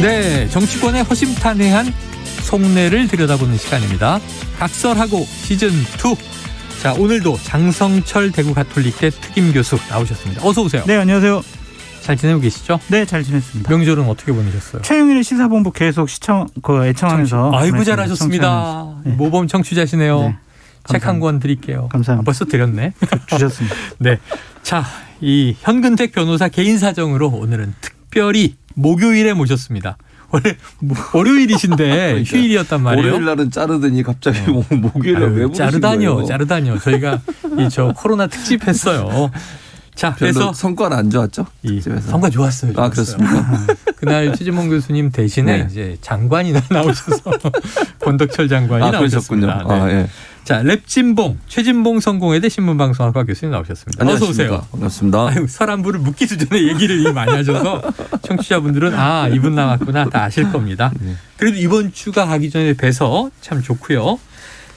네, 정치권의 허심탄회한 속내를 들여다보는 시간입니다. 각설하고 시즌2. 자, 오늘도 장성철 대구 가톨릭대 특임 교수 나오셨습니다. 어서 오세요. 네, 안녕하세요. 잘 지내고 계시죠? 네, 잘 지냈습니다. 명절은 어떻게 보내셨어요? 최영일의 시사본부 계속 애청하면서. 아이고, 잘하셨습니다. 네. 모범 청취자시네요. 네, 책 한 권 드릴게요. 감사합니다. 벌써 드렸네. 주셨습니다. 네. 자, 이 현근택 변호사 개인 사정으로 오늘은 특별히 목요일에 모셨습니다. 원래 월요일이신데 휴일이었단 말이에요. 월요일 날은 자르더니 갑자기 목요일에 왜 부르신 거예요? 자르다니요. 저희가 저 코로나 특집 했어요. 자, 그래서 성과는 안 좋았죠? 성과 좋았어요. 아, 그렇습니까? 그날 최진봉 교수님 대신에 네. 이제 장관이 나오셔서 권덕철 장관이 나오셨습니다. 그러셨군요. 네. 예. 자, 랩진봉 최진봉 성공회대 신문방송학과 교수님 나오셨습니다. 어서 오세요. 반갑습니다. 아유, 설한부를 묻기도 전에 얘기를 이미 많이 하셔서 청취자분들은 이분 나왔구나 다 아실 겁니다. 그래도 이번 주가 가기 전에 뵈서 참 좋고요.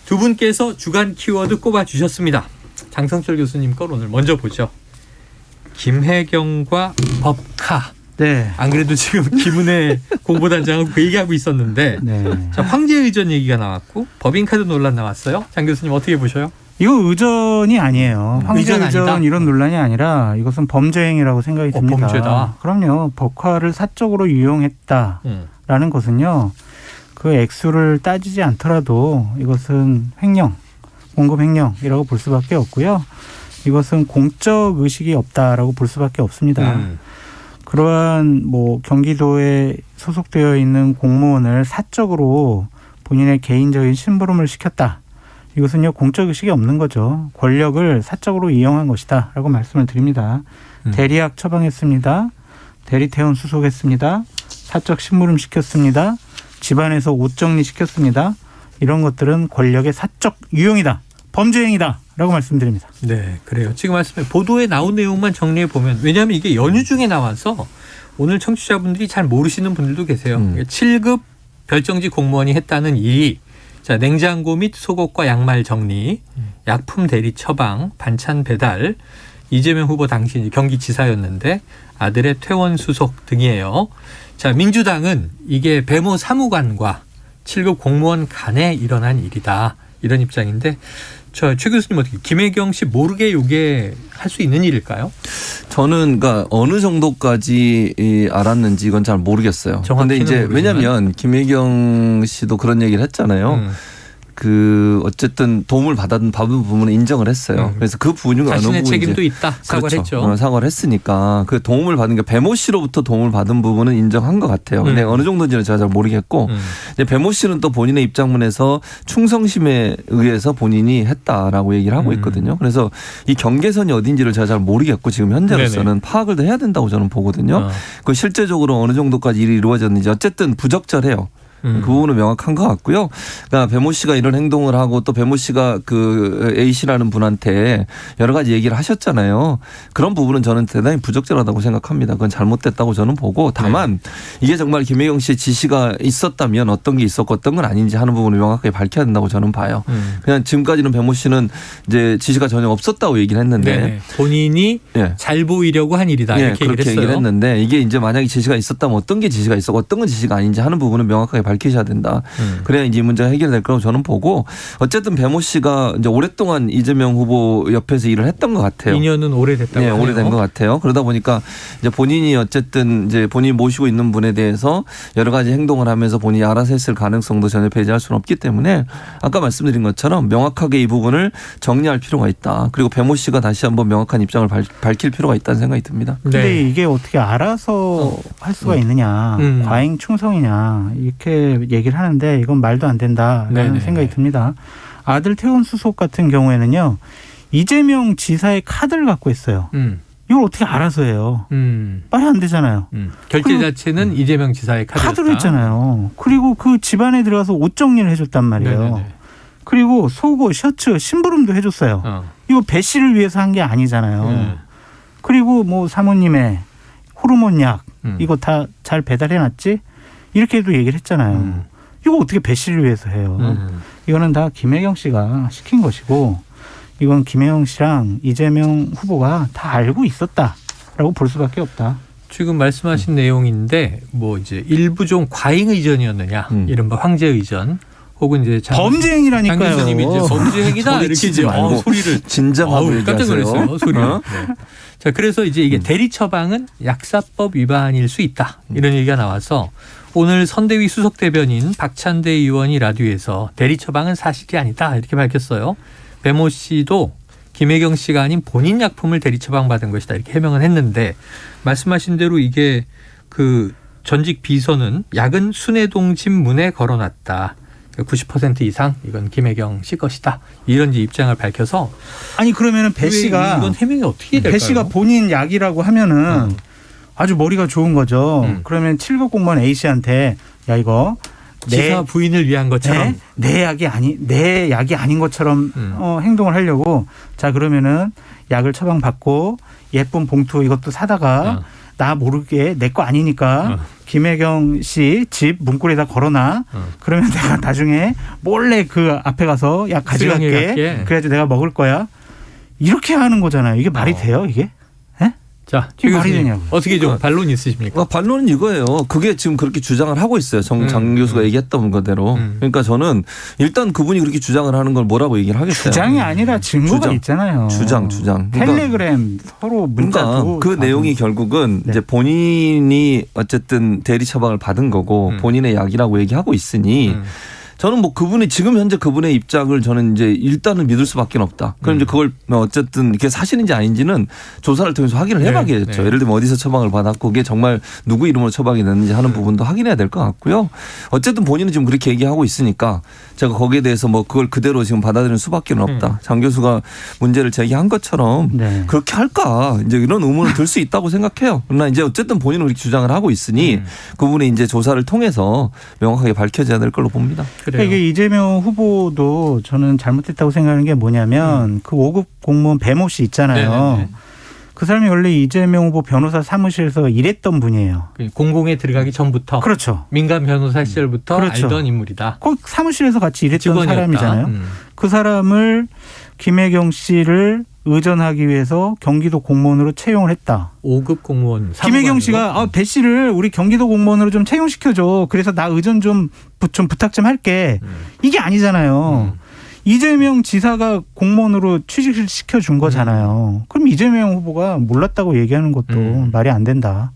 두 분께서 주간 키워드 꼽아주셨습니다. 장성철 교수님 걸 오늘 먼저 보죠. 김혜경과 법카. 네. 안 그래도 지금 김은혜 공보단장하고 그 얘기하고 있었는데 네. 자, 황제 의전 얘기가 나왔고 법인카드 논란 나왔어요. 장 교수님 어떻게 보셔요? 이거 의전이 아니에요. 황제 의전 이런 논란이 아니라 이것은 범죄행위라고 생각이 듭니다. 범죄다. 그럼요. 법카를 사적으로 유용했다라는 것은요. 그 액수를 따지지 않더라도 이것은 횡령, 공급 횡령이라고 볼 수밖에 없고요. 이것은 공적 의식이 없다라고 볼 수밖에 없습니다. 그러한 경기도에 소속되어 있는 공무원을 사적으로 본인의 개인적인 심부름을 시켰다. 이것은요, 공적 의식이 없는 거죠. 권력을 사적으로 이용한 것이다라고 말씀을 드립니다. 대리약 처방했습니다. 대리태운 수속했습니다. 사적 심부름 시켰습니다. 집안에서 옷 정리 시켰습니다. 이런 것들은 권력의 사적 유용이다. 범죄행위다. 라고 말씀드립니다. 네, 그래요. 지금 말씀해 보도에 나온 내용만 정리해 보면, 왜냐하면 이게 연휴 중에 나와서 오늘 청취자분들이 잘 모르시는 분들도 계세요. 7급 별정직 공무원이 했다는 일이 자, 냉장고 및 속옷과 양말 정리, 약품 대리 처방, 반찬 배달, 이재명 후보 당시 경기지사였는데 아들의 퇴원 수속 등이에요. 자, 민주당은 이게 배모 사무관과 7급 공무원 간에 일어난 일이다. 이런 입장인데 최 교수님 어떻게 김혜경 씨 모르게 이게 할 수 있는 일일까요? 저는 그러니까 어느 정도까지 알았는지 이건 잘 모르겠어요. 그런데 이제 왜냐하면 김혜경 씨도 그런 얘기를 했잖아요. 어쨌든 도움을 받은 부분은 인정을 했어요. 그래서 그 부분이 자신의 책임도 있다. 사과를 그렇죠. 했죠. 사과를 했으니까 그 도움을 받은 게 배모 씨로부터 도움을 받은 부분은 인정한 것 같아요. 근데 어느 정도인지는 제가 잘 모르겠고 이제 배모 씨는 또 본인의 입장문에서 충성심에 의해서 본인이 했다라고 얘기를 하고 있거든요. 그래서 이 경계선이 어딘지를 제가 잘 모르겠고 지금 현재로서는 네네. 파악을 더 해야 된다고 저는 보거든요. 그 실제적으로 어느 정도까지 일이 이루어졌는지 어쨌든 부적절해요. 그 부분은 명확한 것 같고요. 그러니까 배모 씨가 이런 행동을 하고 또 배모 씨가 그 A 씨라는 분한테 여러 가지 얘기를 하셨잖아요. 그런 부분은 저는 대단히 부적절하다고 생각합니다. 그건 잘못됐다고 저는 보고 다만 이게 정말 김혜경 씨의 지시가 있었다면 어떤 게 있었고 어떤 건 아닌지 하는 부분을 명확하게 밝혀야 된다고 저는 봐요. 그냥 지금까지는 배모 씨는 이제 지시가 전혀 없었다고 얘기를 했는데 네네. 본인이 잘 보이려고 한 일이다 이렇게 그렇게 얘기를 했는데 이게 이제 만약에 지시가 있었다면 어떤 게 지시가 있었고 어떤 건 지시가 아닌지 하는 부분은 명확하게 밝히셔야 된다. 그래야 이제 이 문제가 해결될 거라고 저는 보고 어쨌든 배모 씨가 이제 오랫동안 이재명 후보 옆에서 일을 했던 것 같아요. 2년은 오래됐다고 네, 오래된 것 같아요. 그러다 보니까 이제 본인이 어쨌든 이제 본인이 모시고 있는 분에 대해서 여러 가지 행동을 하면서 본인이 알아서 했을 가능성도 전혀 배제할 수는 없기 때문에 아까 말씀드린 것처럼 명확하게 이 부분을 정리할 필요가 있다. 그리고 배모 씨가 다시 한번 명확한 입장을 밝힐 필요가 있다는 생각이 듭니다. 근데 이게 어떻게 알아서 할 수가 있느냐. 과잉 충성이냐. 이렇게 얘기를 하는데 이건 말도 안 된다라는 생각이 듭니다. 아들 퇴원 수속 같은 경우에는요. 이재명 지사의 카드를 갖고 있어요. 이걸 어떻게 알아서 해요. 말이 안 되잖아요. 결제 자체는 이재명 지사의 카드로 했잖아요. 그리고 그 집안에 들어가서 옷 정리를 해줬단 말이에요. 네네네. 그리고 속옷, 셔츠, 심부름도 해줬어요. 이거 배 씨를 위해서 한 게 아니잖아요. 그리고 사모님의 호르몬 약 이거 다 잘 배달해놨지? 이렇게도 얘기를 했잖아요. 이거 어떻게 배 씨를 위해서 해요. 이거는 다 김혜경 씨가 시킨 것이고 이건 김혜경 씨랑 이재명 후보가 다 알고 있었다라고 볼 수밖에 없다. 지금 말씀하신 내용인데 뭐 이제 일부 좀 과잉 의전이었느냐, 이른바 황제 의전, 혹은 이제 범죄 행위라니까요. 장 교수님이 이제 범죄 행위다 이렇게 이제 소리를 진정하고 얘기하세요. 깜짝 놀랐어요. 소리를. 네. 자, 그래서 이제 이게 대리 처방은 약사법 위반일 수 있다 이런 얘기가 나와서 오늘 선대위 수석 대변인 박찬대 의원이 라디오에서 대리 처방은 사실이 아니다 이렇게 밝혔어요. 배모 씨도 김혜경 씨가 아닌 본인 약품을 대리 처방받은 것이다 이렇게 해명을 했는데 말씀하신 대로 이게 그 전직 비서는 약은 순회동 집 문에 걸어놨다. 90% 이상 이건 김혜경 씨 것이다. 이런 이제 입장을 밝혀서 아니 그러면은 배 씨가 이건 해명이 어떻게 될까요? 배 씨가 본인 약이라고 하면은 아주 머리가 좋은 거죠. 그러면 7급 공무원 A 씨한테 야 이거 지사 부인을 위한 것처럼 내 약이 아닌 것처럼 행동을 하려고 자 그러면은 약을 처방받고 예쁜 봉투 이것도 사다가 나 모르게 내 거 아니니까 김혜경 씨 집 문고리에다 걸어놔. 그러면 내가 나중에 몰래 그 앞에 가서 약 가져갈게. 그래야지 내가 먹을 거야. 이렇게 하는 거잖아요. 이게 말이 돼요 이게? 자, 이게 말이 되냐고. 어떻게 좀 반론 있으십니까? 반론은 이거예요. 그게 지금 그렇게 주장을 하고 있어요. 장 교수가 얘기했던 거대로. 그러니까 저는 일단 그분이 그렇게 주장을 하는 걸 뭐라고 얘기를 하겠어요. 주장이 아니라 증거가 있잖아요. 주장. 텔레그램 서로 문자도. 그 내용이 결국은 이제 본인이 어쨌든 대리 처방을 받은 거고 본인의 약이라고 얘기하고 있으니 저는 뭐 그분이 지금 현재 그분의 입장을 저는 이제 일단은 믿을 수밖에 없다. 그럼 이제 그걸 어쨌든 그게 사실인지 아닌지는 조사를 통해서 확인을 해봐야겠죠. 예를 들면 어디서 처방을 받았고 그게 정말 누구 이름으로 처방이 됐는지 하는 부분도 확인해야 될 것 같고요. 어쨌든 본인은 지금 그렇게 얘기하고 있으니까 제가 거기에 대해서 뭐 그걸 그대로 지금 받아들이는 수밖에 없다. 장 교수가 문제를 제기한 것처럼 그렇게 할까 이제 이런 의문을 들 수 있다고 생각해요. 그러나 이제 어쨌든 본인은 그렇게 주장을 하고 있으니 그분이 이제 조사를 통해서 명확하게 밝혀져야 될 걸로 봅니다. 그러니까 이게 이재명 후보도 저는 잘못했다고 생각하는 게 뭐냐면 그 5급 공무원 배모 씨 있잖아요. 네네네. 그 사람이 원래 이재명 후보 변호사 사무실에서 일했던 분이에요. 공공에 들어가기 전부터. 그렇죠. 민간 변호사 시절부터 그렇죠. 알던 인물이다. 꼭 사무실에서 같이 일했던 직원이었다. 사람이잖아요. 그 사람을 김혜경 씨를 의전하기 위해서 경기도 공무원으로 채용을 했다. 5급 공무원. 김혜경 씨가 배 씨를 우리 경기도 공무원으로 좀 채용시켜줘. 그래서 나 의전 좀 부탁 좀 할게. 이게 아니잖아요. 이재명 지사가 공무원으로 취직을 시켜준 거잖아요. 그럼 이재명 후보가 몰랐다고 얘기하는 것도 말이 안 된다.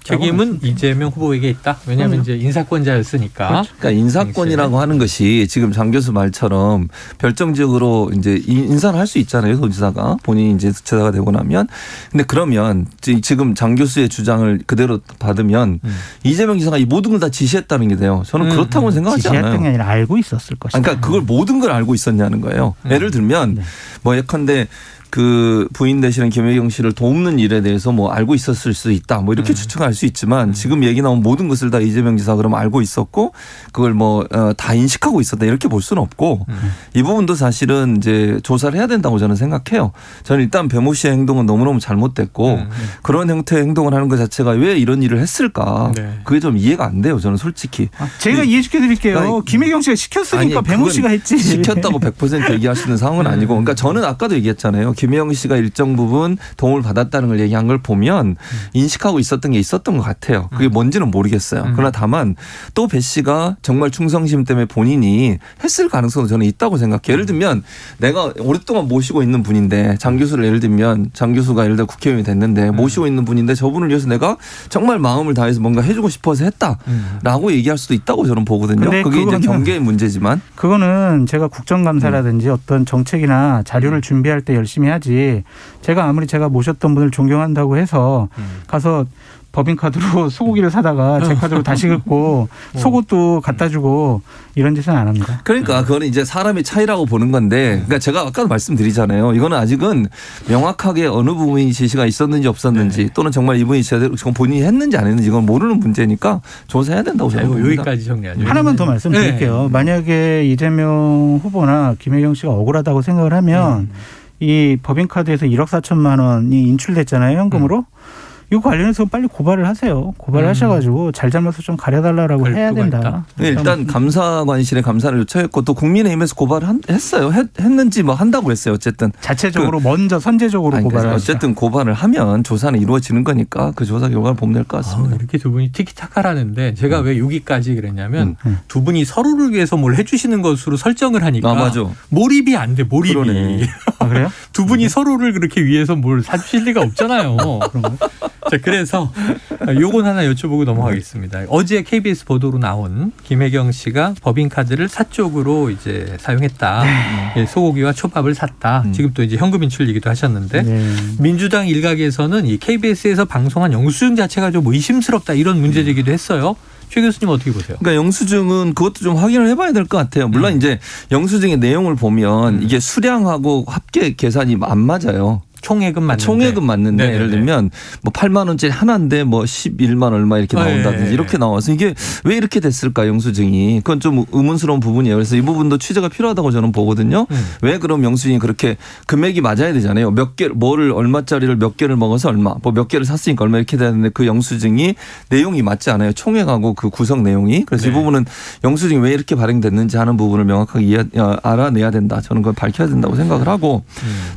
책임은 이재명 후보에게 있다. 왜냐하면 이제 인사권자였으니까. 그렇죠. 그러니까 인사권이라고 하는 것이 지금 장 교수 말처럼 결정적으로 이제 인사를 할 수 있잖아요. 도지사가 본인이 이제 지사가 되고 나면. 근데 그러면 지금 장 교수의 주장을 그대로 받으면 이재명 지사가 이 모든 걸 다 지시했다는 게 돼요. 저는 그렇다고 생각하지 않아요. 지시했던 게 아니라 알고 있었을 것이다. 그러니까 그걸 모든 걸 알고 있었냐는 거예요. 예를 들면 뭐 예컨대 그 부인 되시는 김혜경 씨를 돕는 일에 대해서 뭐 알고 있었을 수 있다. 뭐 이렇게 추측할 수 있지만 지금 얘기 나온 모든 것을 다 이재명 지사 그럼 알고 있었고 그걸 뭐 다 인식하고 있었다. 이렇게 볼 수는 없고 이 부분도 사실은 이제 조사를 해야 된다고 저는 생각해요. 저는 일단 배모 씨의 행동은 너무너무 잘못됐고 그런 형태의 행동을 하는 것 자체가 왜 이런 일을 했을까. 그게 좀 이해가 안 돼요. 저는 솔직히. 제가 이해시켜 드릴게요. 김혜경 씨가 시켰으니까 배모 씨가 했지. 시켰다고 100% 얘기할 수 있는 상황은 아니고. 그러니까 저는 아까도 얘기했잖아요. 김혜경 씨가 일정 부분 도움을 받았다는 걸 얘기한 걸 보면 인식하고 있었던 게 있었던 것 같아요. 그게 뭔지는 모르겠어요. 그러나 다만 또 배 씨가 정말 충성심 때문에 본인이 했을 가능성도 저는 있다고 생각해요. 예를 들면 내가 오랫동안 모시고 있는 분인데 장 교수를 예를 들면 장 교수가 예를 들어 국회의원이 됐는데 모시고 있는 분인데 저분을 위해서 내가 정말 마음을 다해서 뭔가 해주고 싶어서 했다라고 얘기할 수도 있다고 저는 보거든요. 그게 이제 경계의 문제지만. 그거는 제가 국정감사라든지 어떤 정책이나 자료를 준비할 때 열심히 하지. 제가 아무리 제가 모셨던 분을 존경한다고 해서 가서 법인카드로 소고기를 사다가 제 카드로 다시 긁고 속옷도 갖다 주고 이런 짓은 안 합니다. 그러니까 그거는 이제 사람의 차이라고 보는 건데 그러니까 제가 아까도 말씀드리잖아요. 이거는 아직은 명확하게 어느 부분이 지시가 있었는지 없었는지 또는 정말 이분이 제대로 본인이 했는지 안 했는지 이건 모르는 문제니까 조사해야 된다고 저는 봅니다. 여기까지 정리하죠. 하나만 더 말씀드릴게요. 만약에 이재명 후보나 김혜경 씨가 억울하다고 생각을 하면 이 법인카드에서 1억 4천만 원이 인출됐잖아요. 현금으로. 이거 관련해서 빨리 고발을 하세요. 고발을 하셔가지고 잘잘못을 좀 가려달라고 해야 된다. 네, 일단 감사관실에 감사를 요청했고 또 국민의힘에서 고발을 했어요. 했는지 뭐 한다고 했어요. 어쨌든 자체적으로 먼저 선제적으로 고발을 하죠. 어쨌든 고발을 하면 조사는 이루어지는 거니까 그 조사 결과를 보면 될 것 같습니다. 이렇게 두 분이 티키타카라는데 제가 왜 여기까지 그랬냐면 두 분이 서로를 위해서 뭘 해주시는 것으로 설정을 하니까 맞아. 몰입이 안 돼. 몰입이. 그러네. 아, 그래요? 두 분이 서로를 그렇게 위해서 뭘 사주실 리가 없잖아요. 자, 그래서 요건 하나 여쭤보고 넘어가겠습니다. 어제 KBS 보도로 나온 김혜경 씨가 법인카드를 사적으로 이제 사용했다. 네. 소고기와 초밥을 샀다. 지금 또 이제 현금 인출 얘기도 하셨는데 네. 민주당 일각에서는 이 KBS에서 방송한 영수증 자체가 좀 의심스럽다 이런 문제 제기도 했어요. 최 교수님 어떻게 보세요? 그러니까 영수증은 그것도 좀 확인을 해봐야 될 것 같아요. 물론 이제 영수증의 내용을 보면 이게 수량하고 합계 계산이 안 맞아요. 총액은 맞는데. 총액은 맞는데 네네네. 예를 들면 뭐 8만 원짜리 하나인데 뭐 11만 얼마 이렇게 나온다든지 이렇게 나와서 이게 왜 이렇게 됐을까 영수증이. 그건 좀 의문스러운 부분이에요. 그래서 이 부분도 취재가 필요하다고 저는 보거든요. 왜 그럼 영수증이 그렇게 금액이 맞아야 되잖아요. 몇 개, 뭐를 얼마짜리를 몇 개를 먹어서 얼마, 뭐 몇 개를 샀으니까 얼마 이렇게 되는데 그 영수증이 내용이 맞지 않아요. 총액하고 그 구성 내용이. 그래서 네. 이 부분은 영수증이 왜 이렇게 발행됐는지 하는 부분을 명확하게 알아내야 된다. 저는 그걸 밝혀야 된다고 생각을 하고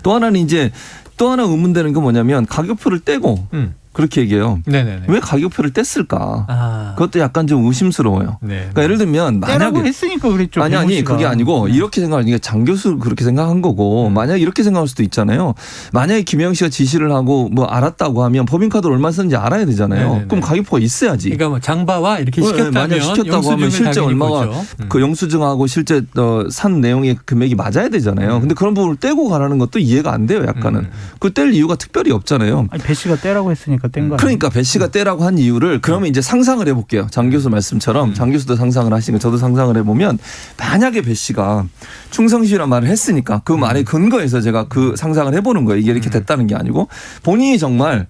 또 하나는 이제 또 하나 의문되는 건 뭐냐면 가격표를 떼고 그렇게 얘기해요. 네네네. 왜 가격표를 뗐을까? 아. 그것도 약간 좀 의심스러워요. 네. 그러니까 예를 들면 떼라고 만약에 했으니까 그랬죠. 아니 배모 씨가. 그게 아니고 이렇게 생각하는 게 장 교수 그렇게 생각한 거고 만약에 이렇게 생각할 수도 있잖아요. 만약에 김혜영 씨가 지시를 하고 뭐 알았다고 하면 법인카드를 얼마 쓰는지 알아야 되잖아요. 네네네. 그럼 가격표가 있어야지. 그러니까 뭐 장바와 이렇게 시켰다면 만약 시켰다고 하면 실제 얼마가 그 영수증하고 실제 산 내용의 금액이 맞아야 되잖아요. 근데 그런 부분을 떼고 가라는 것도 이해가 안 돼요. 약간은. 그 뗄 이유가 특별히 없잖아요. 아니, 배 씨가 떼라고 했으니까 뗀 거 아니에요? 그러니까 배 씨가 떼라고 한 이유를 그러면 이제 상상을 해볼게요. 장 교수 말씀처럼 장 교수도 상상을 하시니까 저도 상상을 해보면 만약에 배 씨가 충성시라는 말을 했으니까 그 말에 근거해서 제가 그 상상을 해보는 거예요. 이게 이렇게 됐다는 게 아니고 본인이 정말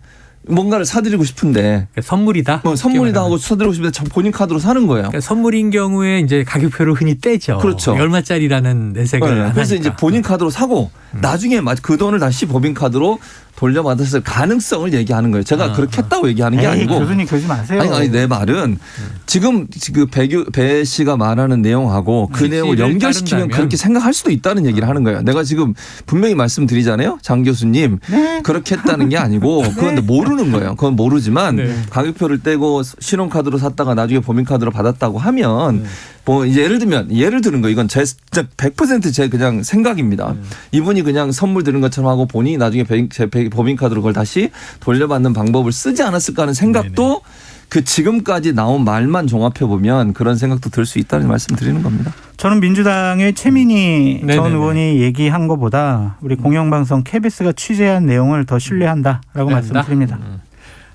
뭔가를 사드리고 싶은데 선물이다. 뭐 선물이다 하고 사드리고 싶은데 본인 카드로 사는 거예요. 그러니까 선물인 경우에 이제 가격표를 흔히 떼죠. 그렇죠. 얼마짜리라는 내색을 안 그래서 하니까. 이제 본인 카드로 사고 나중에 그 돈을 다시 법인 카드로 돌려받았을 가능성을 얘기하는 거예요. 제가 그렇게 했다고 얘기하는 게 에이, 아니고. 교수님 그러지 마세요. 아니 내 말은 지금 그 배 씨가 말하는 내용하고 그 내용을 연결시키면 따른다면. 그렇게 생각할 수도 있다는 얘기를 하는 거예요. 내가 지금 분명히 말씀드리잖아요. 장 교수님 네. 그렇게 했다는 게 아니고 그건 모르는 거예요. 그건 모르지만 네. 가격표를 떼고 신용카드로 샀다가 나중에 법인카드로 받았다고 하면 뭐 이제 예를 드는 거 이건 제 진짜 100% 제 그냥 생각입니다. 이분이 그냥 선물 드는 것처럼 하고 본인이 나중에 법인카드로 그걸 다시 돌려받는 방법을 쓰지 않았을까 하는 생각도 그 지금까지 나온 말만 종합해 보면 그런 생각도 들 수 있다는 말씀 드리는 겁니다. 저는 민주당의 최민희 네네네. 전 의원이 얘기한 것보다 우리 공영방송 KBS가 취재한 내용을 더 신뢰한다라고 말씀드립니다.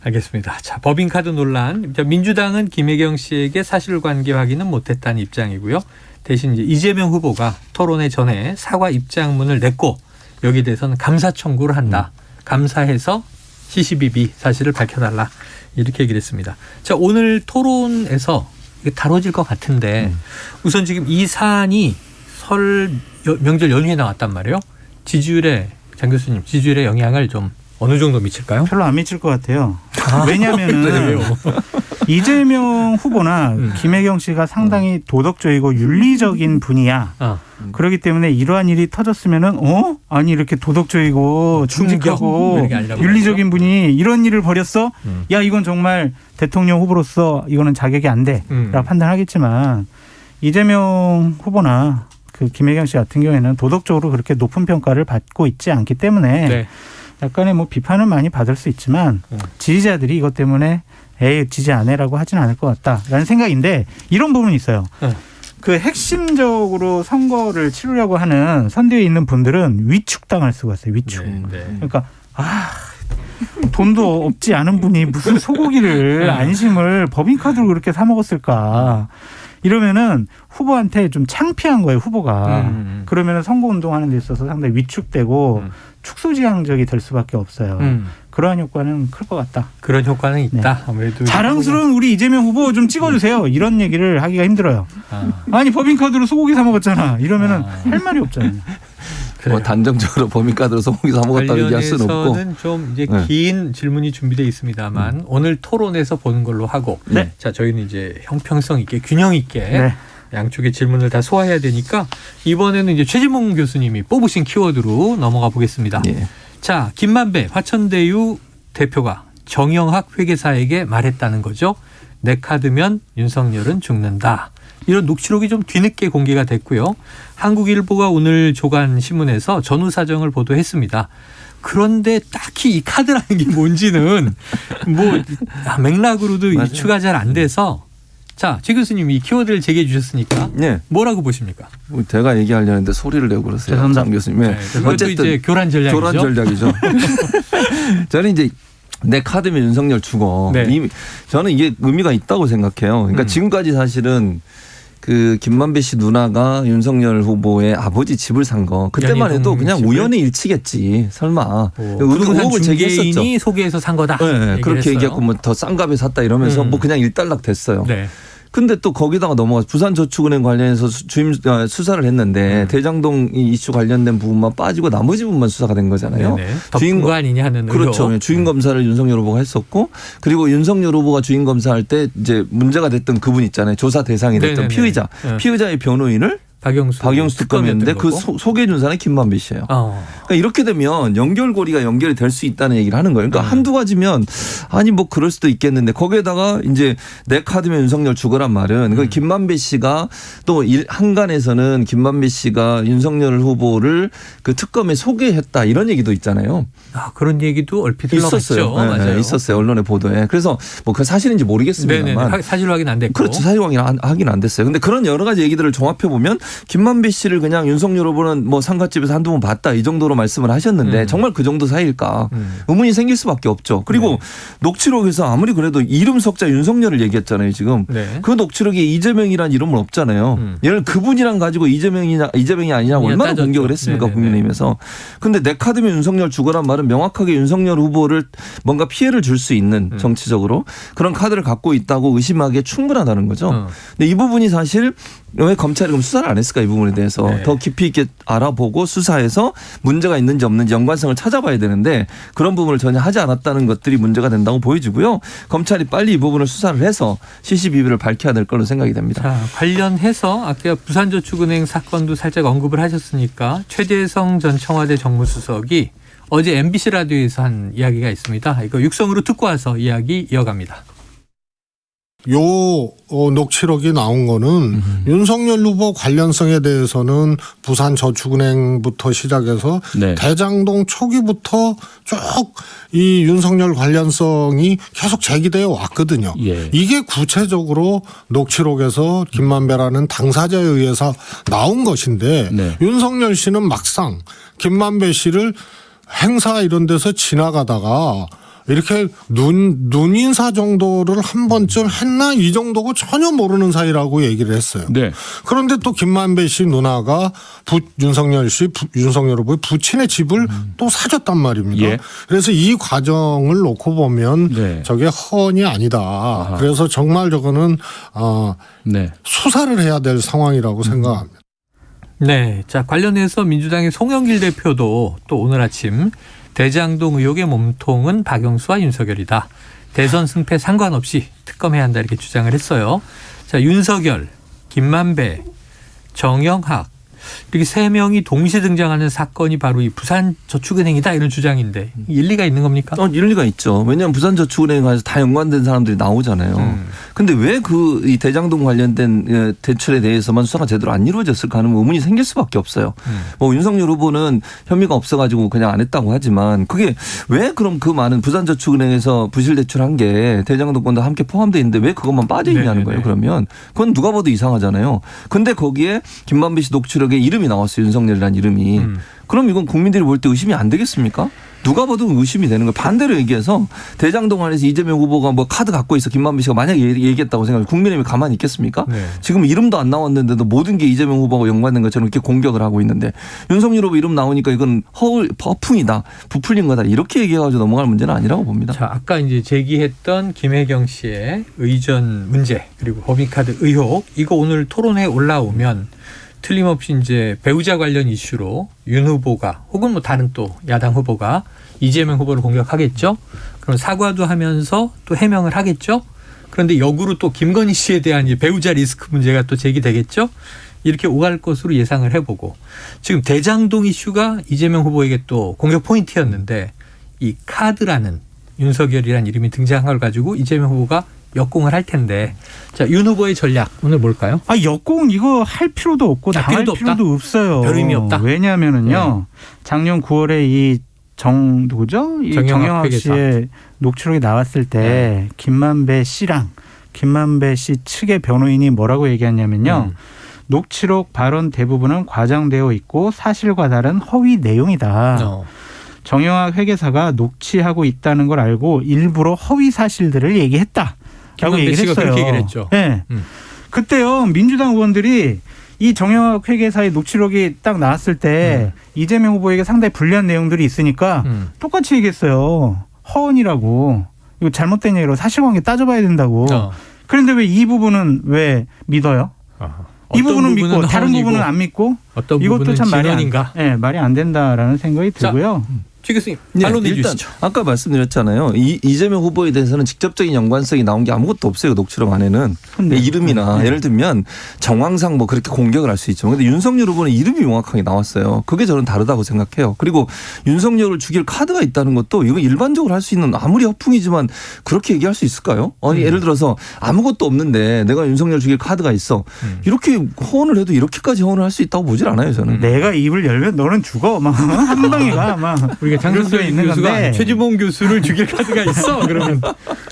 알겠습니다. 자, 법인카드 논란. 민주당은 김혜경 씨에게 사실관계 확인은 못했다는 입장이고요. 대신 이제 이재명 후보가 토론회 전에 사과 입장문을 냈고 여기에 대해서는 감사 청구를 한다. 감사해서 CCBB 사실을 밝혀달라. 이렇게 얘기를 했습니다. 자, 오늘 토론에서 이게 다뤄질 것 같은데 우선 지금 이 사안이 설 명절 연휴에 나왔단 말이에요. 지지율에 장 교수님 지지율에 영향을 좀 어느 정도 미칠까요? 별로 안 미칠 것 같아요. 왜냐하면 왜요? 이재명 후보나 김혜경 씨가 상당히 도덕적이고 윤리적인 분이야. 그렇기 때문에 이러한 일이 터졌으면은 아니 이렇게 도덕적이고 충직하고 이런 게 아니라고 윤리적인 분이 이런 일을 벌였어? 야 이건 정말 대통령 후보로서 이거는 자격이 안 돼라고 판단하겠지만 이재명 후보나 그 김혜경 씨 같은 경우에는 도덕적으로 그렇게 높은 평가를 받고 있지 않기 때문에 네. 약간의 뭐 비판은 많이 받을 수 있지만 지지자들이 이것 때문에 지지 안 해라고 하진 않을 것 같다라는 생각인데 이런 부분이 있어요. 그 핵심적으로 선거를 치르려고 하는 선대위에 있는 분들은 위축당할 수가 있어요. 위축. 그러니까 돈도 없지 않은 분이 무슨 소고기를 안심을 법인카드로 그렇게 사 먹었을까. 이러면은 후보한테 좀 창피한 거예요, 후보가. 그러면은 선거운동하는 데 있어서 상당히 위축되고 축소지향적이 될 수밖에 없어요. 그러한 효과는 클 것 같다. 그런 효과는 있다. 네. 아무래도 자랑스러운 우리 이재명 후보 좀 찍어주세요. 이런 얘기를 하기가 힘들어요. 아니 법인카드로 소고기 사 먹었잖아. 이러면은 할 말이 없잖아요. 그래요. 뭐 단정적으로 법인카드로 소고기 사 먹었다고 얘기할 수는 없고. 관련해서는 좀 이제 네. 긴 질문이 준비되어 있습니다만 오늘 토론에서 보는 걸로 하고 네. 자 저희는 이제 형평성 있게 균형 있게 네. 양쪽의 질문을 다 소화해야 되니까 이번에는 이제 최진봉 교수님이 뽑으신 키워드로 넘어가 보겠습니다. 예. 자, 김만배 화천대유 대표가 정영학 회계사에게 말했다는 거죠. 내 카드면 윤석열은 죽는다. 이런 녹취록이 좀 뒤늦게 공개가 됐고요. 한국일보가 오늘 조간 신문에서 전후 사정을 보도했습니다. 그런데 딱히 이 카드라는 게 뭔지는 뭐 맥락으로도 맞아요. 유추가 잘 안 돼서 자, 최 교수님 이 키워드를 제기해 주셨으니까 네. 뭐라고 보십니까? 뭐 제가 얘기하려는데 소리를 내고 그러세요. 죄송합니다. 장 교수님. 네. 그것도 이제 교란 전략이죠. 교란 전략이죠. 저는 이제 내 카드면 윤석열 죽어. 네. 이미 저는 이게 의미가 있다고 생각해요. 그러니까 지금까지 사실은 그 김만배 씨 누나가 윤석열 후보의 아버지 집을 산 거 그때만 해도 그냥 집을? 우연의 일치겠지. 설마. 부동산 의혹을 제기했었죠. 중개인이 소개해서 산 거다. 네, 그렇게 했어요. 얘기했고 뭐 더 싼 값에 샀다 이러면서 뭐 그냥 일단락 됐어요. 네. 근데 또 거기다가 넘어가서 부산저축은행 관련해서 주임 수사를 했는데 대장동 이 이슈 관련된 부분만 빠지고 나머지 부분만 수사가 된 거잖아요. 네네. 덮은 거 아니냐 하는 그렇죠. 의혹. 주임 검사를 윤석열 후보가 했었고 그리고 윤석열 후보가 주임 검사할 때 이제 문제가 됐던 그분 있잖아요. 조사 대상이 됐던 네네네. 피의자. 네. 피의자의 변호인을 박영수 특검이었는데 그 거고. 소개해 준 사람이 김만배 씨예요. 그러니까 이렇게 되면 연결고리가 연결이 될 수 있다는 얘기를 하는 거예요. 그러니까 한두 가지면 아니 뭐 그럴 수도 있겠는데 거기에다가 이제 내 카드면 윤석열 죽어란 말은 그 김만배 씨가 또 한간에서는 김만배 씨가 윤석열 후보를 그 특검에 소개했다 이런 얘기도 있잖아요. 아, 그런 얘기도 얼핏 있었어요. 흘러갔죠. 네, 맞아요. 네, 있었어요. 언론의 보도에. 그래서 뭐 그 사실인지 모르겠습니다만. 네네. 사실 확인 안 됐고. 그렇죠. 사실 확인 안 됐어요. 근데 그런 여러 가지 얘기들을 종합해 보면 김만배 씨를 그냥 윤석열 후보는 뭐 상가집에서 한두 번 봤다 이 정도로 말씀을 하셨는데 정말 그 정도 사이일까 의문이 생길 수밖에 없죠. 그리고 네. 녹취록에서 아무리 그래도 이름 석자 윤석열을 얘기했잖아요. 지금 네. 그 녹취록에 이재명이라는 이름은 없잖아요. 예를 그분이랑 가지고 이재명이 아니냐고 얼마나 따졌죠. 공격을 했습니까 네네네. 국민의힘에서. 근데 내 카드면 윤석열 죽어란 말은 명확하게 윤석열 후보를 뭔가 피해를 줄 수 있는 정치적으로 그런 카드를 갖고 있다고 의심하기에 충분하다는 거죠. 근데 이 부분이 사실 왜 검찰이 그럼 수사를 안 했을까 이 부분에 대해서 네. 더 깊이 있게 알아보고 수사해서 문제가 있는지 없는지 연관성을 찾아봐야 되는데 그런 부분을 전혀 하지 않았다는 것들이 문제가 된다고 보여지고요. 검찰이 빨리 이 부분을 수사를 해서 시시비비를 밝혀야 될 걸로 생각이 됩니다. 자, 관련해서 아까 부산저축은행 사건도 살짝 언급을 하셨으니까 최재성 전 청와대 정무수석이 어제 MBC 라디오에서 한 이야기가 있습니다. 이거 육성으로 듣고 와서 이야기 이어갑니다. 요 녹취록이 나온 거는 윤석열 후보 관련성에 대해서는 부산저축은행부터 시작해서 네. 대장동 초기부터 쭉 이 윤석열 관련성이 계속 제기되어 왔거든요. 예. 이게 구체적으로 녹취록에서 김만배라는 당사자에 의해서 나온 것인데 네. 윤석열 씨는 막상 김만배 씨를 행사 이런 데서 지나가다가 이렇게 눈인사 정도를 한 번쯤 했나 이 정도고 전혀 모르는 사이라고 얘기를 했어요. 네. 그런데 또 김만배 씨 누나가 윤석열 후보의 부친의 집을 또 사줬단 말입니다. 예. 그래서 이 과정을 놓고 보면 네. 저게 허언이 아니다. 아하. 그래서 정말 저거는 네. 수사를 해야 될 상황이라고 생각합니다. 네. 자, 관련해서 민주당의 송영길 대표도 또 오늘 아침 대장동 의혹의 몸통은 박영수와 윤석열이다. 대선 승패 상관없이 특검해야 한다 이렇게 주장을 했어요. 자, 윤석열, 김만배, 정영학 이렇게 세 명이 동시에 등장하는 사건이 바로 이 부산저축은행이다 이런 주장인데 일리가 있는 겁니까? 일리가 있죠. 왜냐하면 부산저축은행에서 다 연관된 사람들이 나오잖아요. 근데 왜 이 대장동 관련된 대출에 대해서만 수사가 제대로 안 이루어졌을까 하는 의문이 생길 수밖에 없어요. 뭐 윤석열 후보는 혐의가 없어가지고 그냥 안 했다고 하지만 그게 왜 그럼 그 많은 부산저축은행에서 부실대출한 게 대장동권도 함께 포함되어 있는데 왜 그것만 빠져 있냐는 거예요. 그러면 그건 누가 봐도 이상하잖아요. 근데 거기에 김만배 씨 녹취록에 이름이 나왔어요. 윤석열이라는 이름이. 그럼 이건 국민들이 볼 때 의심이 안 되겠습니까? 누가 봐도 의심이 되는 거예요. 반대로 얘기해서 대장동 안에서 이재명 후보가 뭐 카드 갖고 있어 김만배 씨가 만약에 얘기했다고 생각하면 국민의힘이 가만히 있겠습니까? 네. 지금 이름도 안 나왔는데도 모든 게 이재명 후보가 연관된 것처럼 이렇게 공격을 하고 있는데 윤석열 후보 이름 나오니까 이건 허풍이다. 부풀린 거다. 이렇게 얘기해가지고 넘어갈 문제는 아니라고 봅니다. 자, 아까 이제 제기했던 김혜경 씨의 의전 문제 그리고 법인카드 의혹 이거 오늘 토론회에 올라오면 틀림없이 이제 배우자 관련 이슈로 윤 후보가 혹은 뭐 다른 또 야당 후보가 이재명 후보를 공격하겠죠. 그럼 사과도 하면서 또 해명을 하겠죠. 그런데 역으로 또 김건희 씨에 대한 이 배우자 리스크 문제가 또 제기되겠죠. 이렇게 오갈 것으로 예상을 해보고 지금 대장동 이슈가 이재명 후보에게 또 공격 포인트였는데 이 카드라는 윤석열이라는 이름이 등장한 걸 가지고 이재명 후보가 역공을 할 텐데 자, 윤 후보의 전략 오늘 뭘까요? 역공 이거 할 필요도 없고 당할 필요도 없어요. 별 의미 없다. 왜냐하면은요. 작년 9월에 이 누구죠? 이 정영학 씨의 녹취록이 나왔을 때 김만배 씨랑 김만배 씨 측의 변호인이 뭐라고 얘기했냐면요. 녹취록 발언 대부분은 과장되어 있고 사실과 다른 허위 내용이다. 정영학 회계사가 녹취하고 있다는 걸 알고 일부러 허위 사실들을 얘기했다. 라고 얘기를 했어요. 그렇게 얘기를 했죠. 네. 그때요. 민주당 의원들이 이 정영학 회계사의 녹취록이 딱 나왔을 때 이재명 후보에게 상당히 불리한 내용들이 있으니까 똑같이 얘기했어요. 허언이라고. 이거 잘못된 얘기로 사실관계 따져봐야 된다고. 그런데 왜 이 부분은 왜 믿어요? 이 부분은 믿고 다른 부분은 안 믿고 어떤 이것도 부분은 참 진언인가? 말이 안 된다라는 생각이 들고요. 최 교수님 반론해 주시죠. 아까 말씀드렸잖아요. 이재명 후보에 대해서는 직접적인 연관성이 나온 게 아무것도 없어요. 녹취록 안에는. 이름이나 예를 들면 정황상 뭐 그렇게 공격을 할 수 있죠. 그런데 윤석열 후보는 이름이 명확하게 나왔어요. 그게 저는 다르다고 생각해요. 그리고 윤석열을 죽일 카드가 있다는 것도 이거 일반적으로 할 수 있는 아무리 허풍이지만 그렇게 얘기할 수 있을까요? 아니 예를 들어서 아무것도 없는데 내가 윤석열 죽일 카드가 있어. 이렇게 호언을 해도 이렇게까지 호언을 할 수 있다고 보질 않아요. 저는. 내가 입을 열면 너는 죽어. 막 한 방에가 막. 우리가 장성철 교수가 최지봉 교수를 죽일 카드가 있어. 그러면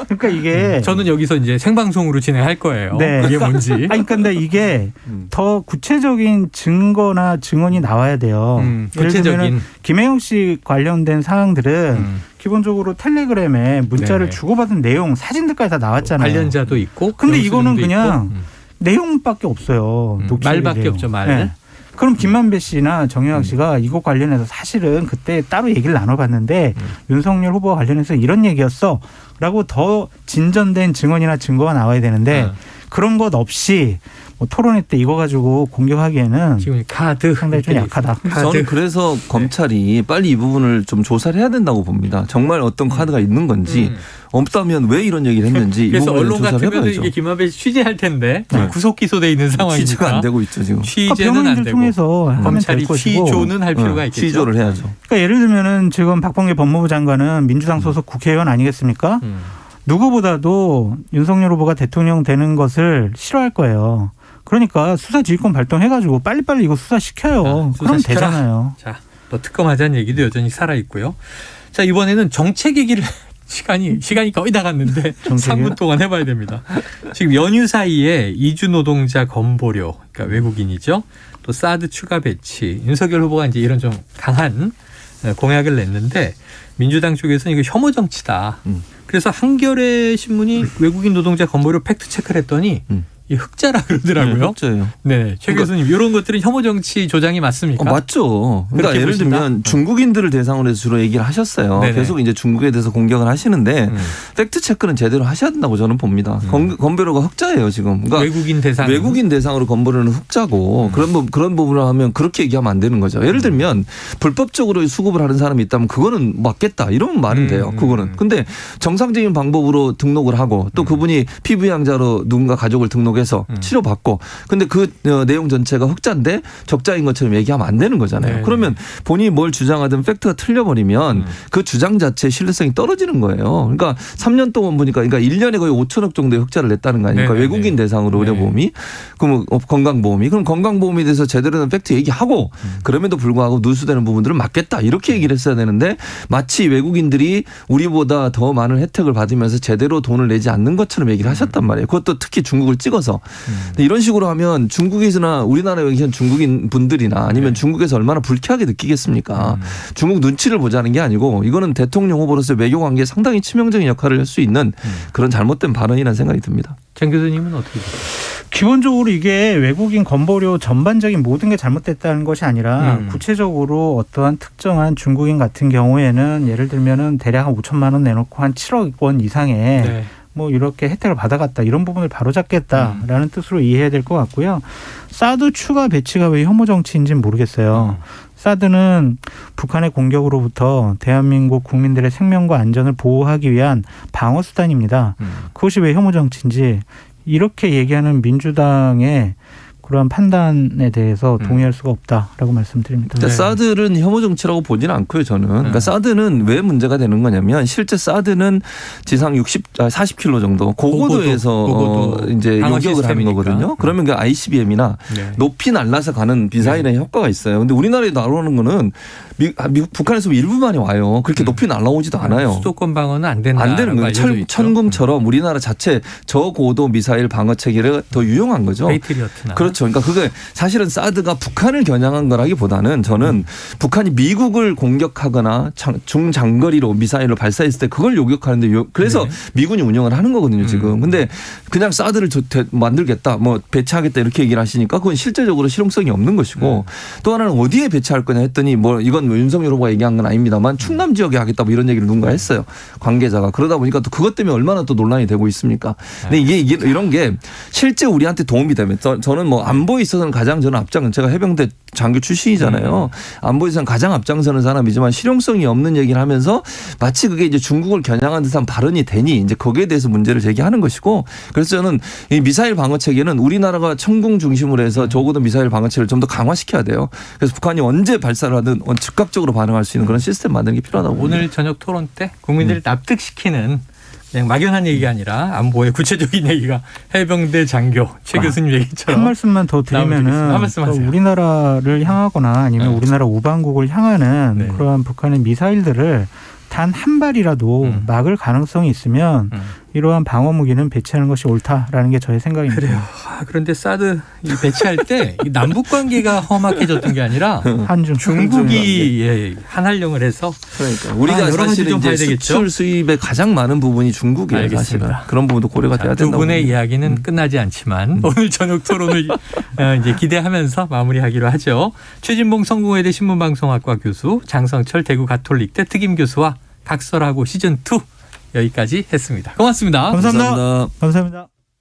그러니까 이게 저는 여기서 이제 생방송으로 진행할 거예요. 네. 이게 뭔지. 근데 이게 더 구체적인 증거나 증언이 나와야 돼요. 구체적인 김혜영 씨 관련된 사항들은 기본적으로 텔레그램에 문자를 주고받은 내용, 사진들까지 다 나왔잖아요. 관련자도 있고. 근데 이거는 그냥 내용밖에 없어요. 말밖에 없죠. 말. 네. 그럼 김만배 씨나 정영학 씨가 이거 관련해서 사실은 그때 따로 얘기를 나눠봤는데 윤석열 후보와 관련해서 이런 얘기였어 라고 더 진전된 증언이나 증거가 나와야 되는데 그런 것 없이 뭐 토론회 때 이거 가지고 공격하기에는 지금 카드 상당히 좀 약하다. 저는 그래서 검찰이 빨리 이 부분을 좀 조사를 해야 된다고 봅니다. 정말 어떤 카드가 있는 건지 없다면 왜 이런 얘기를 했는지 그래서 이 부분을 언론 조사를 같으면 해봐야죠. 이게 김만배 취재할 텐데 구속 기소돼 있는 상황이니까 취재가 안 되고 있죠 지금. 취재는 안 되고 통해서 검찰이 취조는 할 필요가 있겠죠. 취조를 해야죠. 그러니까 예를 들면은 지금 박범계 법무부 장관은 민주당 소속 국회의원 아니겠습니까? 누구보다도 윤석열 후보가 대통령 되는 것을 싫어할 거예요. 그러니까 수사지휘권 발동해가지고 빨리빨리 이거 수사시켜요. 그럼 되잖아요. 자, 또 특검하자는 얘기도 여전히 살아있고요. 자, 이번에는 정책 얘기를 시간이 거의 다 갔는데 3분 동안 해봐야 됩니다. 지금 연휴 사이에 이주 노동자 건보료, 그러니까 외국인이죠. 또 사드 추가 배치, 윤석열 후보가 이제 이런 좀 강한 공약을 냈는데 민주당 쪽에서는 이거 혐오 정치다. 그래서 한겨레 신문이 외국인 노동자 건보료 팩트 체크를 했더니 이 흑자라 그러더라고요. 네, 흑자예요. 네, 최 교수님 이런 것들은 혐오 정치 조장이 맞습니까? 맞죠. 그러니까 예를 보신다? 들면 중국인들을 대상으로 해서 주로 얘기를 하셨어요. 네네. 계속 이제 중국에 대해서 공격을 하시는데 팩트 체크는 제대로 하셔야 된다고 저는 봅니다. 건보료가 흑자예요 지금. 그러니까 외국인 대상으로 건보료는 흑자고 그런 부분을 하면 그렇게 얘기하면 안 되는 거죠. 예를 들면 불법적으로 수급을 하는 사람이 있다면 그거는 맞겠다 이러면 말은 돼요. 그거는. 근데 정상적인 방법으로 등록을 하고 또 그분이 피부양자로 누군가 가족을 등록해서 치료받고 근데 그 내용 전체가 흑자인데 적자인 것처럼 얘기하면 안 되는 거잖아요. 네. 그러면 본인이 뭘 주장하든 팩트가 틀려버리면 그 주장 자체의 신뢰성이 떨어지는 거예요. 그러니까 3년 동안 보니까 그러니까 1년에 거의 5천억 정도의 흑자를 냈다는 거 아닙니까? 네. 외국인 대상으로 의료보험이 그럼 건강보험이 그럼 건강보험에 대해서 제대로 된 팩트 얘기하고 그럼에도 불구하고 누수되는 부분들은 맞겠다 이렇게 얘기를 했어야 되는데 마치 외국인들이 우리보다 더 많은 혜택을 받으면서 제대로 돈을 내지 않는 것처럼 얘기를 하셨단 말이에요. 그것도 특히 중국을 찍어서 이런 식으로 하면 중국에서나 우리나라에 계신 중국인 분들이나 아니면 중국에서 얼마나 불쾌하게 느끼겠습니까? 중국 눈치를 보자는 게 아니고 이거는 대통령 후보로서 외교 관계에 상당히 치명적인 역할을 할 수 있는 그런 잘못된 발언이라는 생각이 듭니다. 장 교수님은 어떻게 보세요? 기본적으로 이게 외국인 건보료 전반적인 모든 게 잘못됐다는 것이 아니라 구체적으로 어떠한 특정한 중국인 같은 경우에는 예를 들면은 대략 한 5천만 원 내놓고 한 7억 원 이상의 뭐 이렇게 혜택을 받아갔다 이런 부분을 바로잡겠다라는 뜻으로 이해해야 될 것 같고요. 사드 추가 배치가 왜 혐오 정치인지는 모르겠어요. 사드는 북한의 공격으로부터 대한민국 국민들의 생명과 안전을 보호하기 위한 방어 수단입니다. 그것이 왜 혐오 정치인지 이렇게 얘기하는 민주당의 그러한 판단에 대해서 동의할 수가 없다라고 말씀드립니다. 그러니까 사드는 혐오 정치라고 보지는 않고요, 저는. 그러니까 사드는 왜 문제가 되는 거냐면 실제 사드는 지상 40km 정도 고고도에서 고고도 이제 방어 요격을 하는 시스템이니까. 거거든요. 그러면 그 ICBM이나 네. 높이 날라서 가는 미사일의 효과가 있어요. 근데 우리나라에 날아오는 거는 북한에서 일부만이 와요. 그렇게 높이 날아오지도 않아요. 수도권 방어는 안 된다. 안 되는 거예요. 천궁처럼 우리나라 자체 저고도 미사일 방어 체계를 더 유용한 거죠. 페이트리어트나. 그렇죠. 그러니까 그게 사실은 사드가 북한을 겨냥한 거라기보다는 저는 북한이 미국을 공격하거나 중장거리로 미사일을 발사했을 때 그걸 요격하는데 그래서 네. 미군이 운영을 하는 거거든요, 지금. 근데 그냥 사드를 만들겠다, 뭐 배치하겠다 이렇게 얘기를 하시니까 그건 실제적으로 실용성이 없는 것이고 또 하나는 어디에 배치할 거냐 했더니 뭐 이건 윤석열 후보가 얘기한 건 아닙니다만 충남 지역에 하겠다 뭐 이런 얘기를 누군가 했어요. 관계자가. 그러다 보니까 또 그것 때문에 얼마나 또 논란이 되고 있습니까. 근데 이게 이런 게 실제 우리한테 도움이 되면 저는 뭐 안보에 있어서는 가장 저는 제가 해병대 장교 출신이잖아요. 안보에 있어서는 가장 앞장서는 사람이지만 실용성이 없는 얘기를 하면서 마치 그게 이제 중국을 겨냥한 듯한 발언이 되니 이제 거기에 대해서 문제를 제기하는 것이고 그래서 저는 이 미사일 방어 체계는 우리나라가 천궁 중심으로 해서 적어도 미사일 방어 체계를 좀 더 강화시켜야 돼요. 그래서 북한이 언제 발사를 하든 즉각적으로 반응할 수 있는 그런 시스템 만드는 게 필요하다고 봅니다. 오늘 저녁 토론 때 국민들을 납득시키는 그냥 막연한 얘기가 아니라 안보의 구체적인 얘기가 해병대 장교 최 교수님 얘기처럼 한 말씀만 더 드리면은 한 말씀 하세요. 우리나라를 향하거나 아니면 우리나라 우방국을 향하는 네. 그러한 북한의 미사일들을 단 한 발이라도 막을 가능성이 있으면 이러한 방어 무기는 배치하는 것이 옳다라는 게 저의 생각입니다. 그래요. 그런데 사드 배치할 때 남북 관계가 험악해졌던 게 아니라 한중 중국이 한한령을 해서 그러니까 우리가 여러 가지 사실은 좀 봐야 이제 되겠죠? 수출 수입의 가장 많은 부분이 중국이에요. 알겠습니다. 사실은 그런 부분도 고려가 돼야 두 된다고 분의 봅니다. 이야기는 끝나지 않지만 오늘 저녁 토론을 이제 기대하면서 마무리하기로 하죠. 최진봉 성공회대 신문방송학과 교수, 장성철 대구 가톨릭대 특임 교수와 각설하고 시즌 2 여기까지 했습니다. 고맙습니다. 감사합니다. 감사합니다.